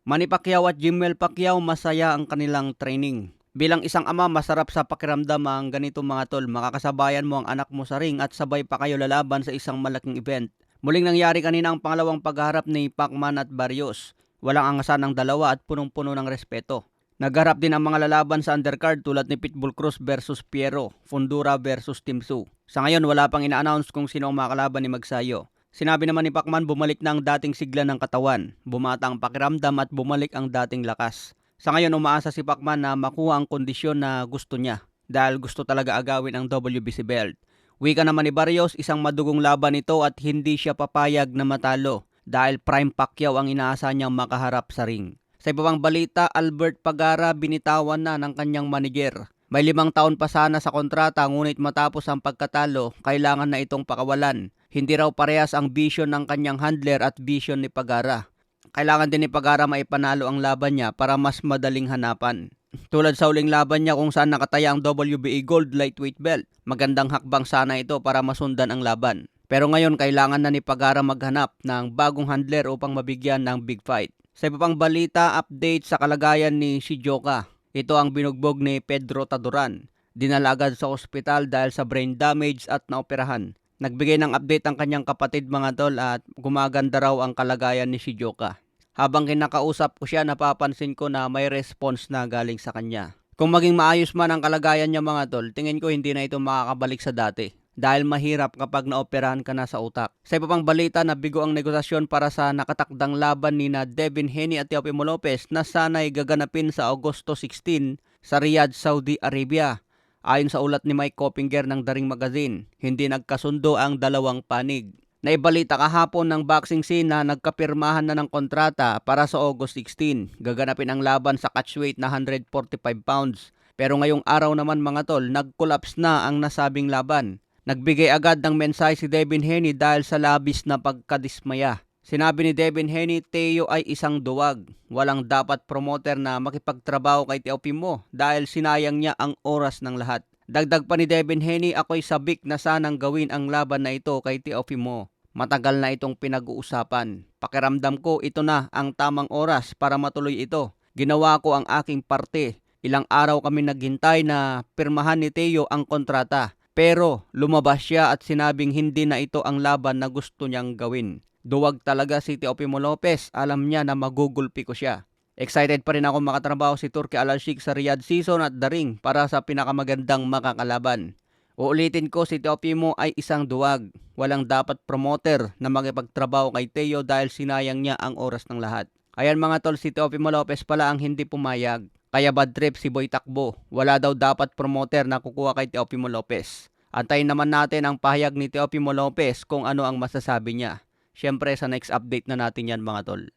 Manny Pacquiao at Jimel Pacquiao masaya ang kanilang training. Bilang isang ama, masarap sa pakiramdam ang ganitong mga tol. Makakasabayan mo ang anak mo sa ring at sabay pa kayo lalaban sa isang malaking event. Muling nangyari kanina ang pangalawang pagharap ni Pacman at Barrios. Walang angasan ng dalawa at punong-puno ng respeto. Nagharap din ang mga lalaban sa undercard tulad ni Pitbull Cruz versus Piero, Fundura versus Timsu. Sa ngayon, wala pang ina-announce kung sino ang makakalaban ni Magsayo. Sinabi naman ni Pacman bumalik na ang dating sigla ng katawan, bumata ang pakiramdam at bumalik ang dating lakas. Sa ngayon umaasa si Pacman na makuha ang kondisyon na gusto niya dahil gusto talaga agawin ang WBC belt. Wika naman ni Barrios, isang madugong laban ito at hindi siya papayag na matalo dahil prime Pacquiao ang inaasa niyang makaharap sa ring. Sa iba pang balita, Albert Pagara binitawan na ng kanyang manager. May 5 taon pa sana sa kontrata ngunit matapos ang pagkatalo, kailangan na itong pakawalan. Hindi raw parehas ang vision ng kanyang handler at vision ni Pagara. Kailangan din ni Pagara maipanalo ang laban niya para mas madaling hanapan. Tulad sa uling laban niya kung saan nakataya ang WBA Gold Lightweight Belt. Magandang hakbang sana ito para masundan ang laban. Pero ngayon kailangan na ni Pagara maghanap ng bagong handler upang mabigyan ng big fight. Sa iba pang balita, update sa kalagayan ni Shijoka. Ito ang binugbog ni Pedro Taduran. Dinala agad sa ospital dahil sa brain damage at naoperahan. Nagbigay ng update ang kanyang kapatid mga tol at gumaganda raw ang kalagayan ni Shijoka. Habang kinakausap ko siya, napapansin ko na may response na galing sa kanya. Kung maging maayos man ang kalagayan niya mga tol, tingin ko hindi na ito makakabalik sa dati. Dahil mahirap kapag naoperahan ka na sa utak. Sa iba pang balita, nabigo ang negosasyon para sa nakatakdang laban ni na Devin Haney at Teofimo Lopez na sana'y gaganapin sa Agosto 16 sa Riyadh, Saudi Arabia. Ayon sa ulat ni Mike Coppinger ng The Ring Magazine, hindi nagkasundo ang dalawang panig. Naibalita kahapon ng boxing scene na nagkapirmahan na ng kontrata para sa August 16. Gaganapin ang laban sa catchweight na 145 pounds. Pero ngayong araw naman mga tol, nag-collapse na ang nasabing laban. Nagbigay agad ng mensahe si Devin Haney dahil sa labis na pagkadismaya. Sinabi ni Devin Haney, Teo ay isang duwag. Walang dapat promoter na makipagtrabaho kay Teofimo dahil sinayang niya ang oras ng lahat. Dagdag pa ni Devin Haney, ako'y sabik na sanang gawin ang laban na ito kay Teofimo. Matagal na itong pinag-uusapan. Pakiramdam ko ito na ang tamang oras para matuloy ito. Ginawa ko ang aking parte. Ilang araw kami naghintay na pirmahan ni Teo ang kontrata. Pero lumabas siya at sinabing hindi na ito ang laban na gusto niyang gawin. Duwag talaga si Teofimo Lopez, alam niya na magugulpi ko siya. Excited pa rin ako makatrabaho si Turki Al-Sheikh sa Riyadh season at The Ring para sa pinakamagandang makakalaban. Uulitin ko, si Teofimo ay isang duwag. Walang dapat promoter na makipagtrabaho kay Teo dahil sinayang niya ang oras ng lahat. Ayan mga tol, si Teofimo Lopez pala ang hindi pumayag. Kaya bad trip si Boy Takbo. Wala daw dapat promoter na kukuha kay Teofimo Lopez. Antayin naman natin ang pahayag ni Teofimo Lopez kung ano ang masasabi niya. Siyempre sa next update na natin yan mga tol.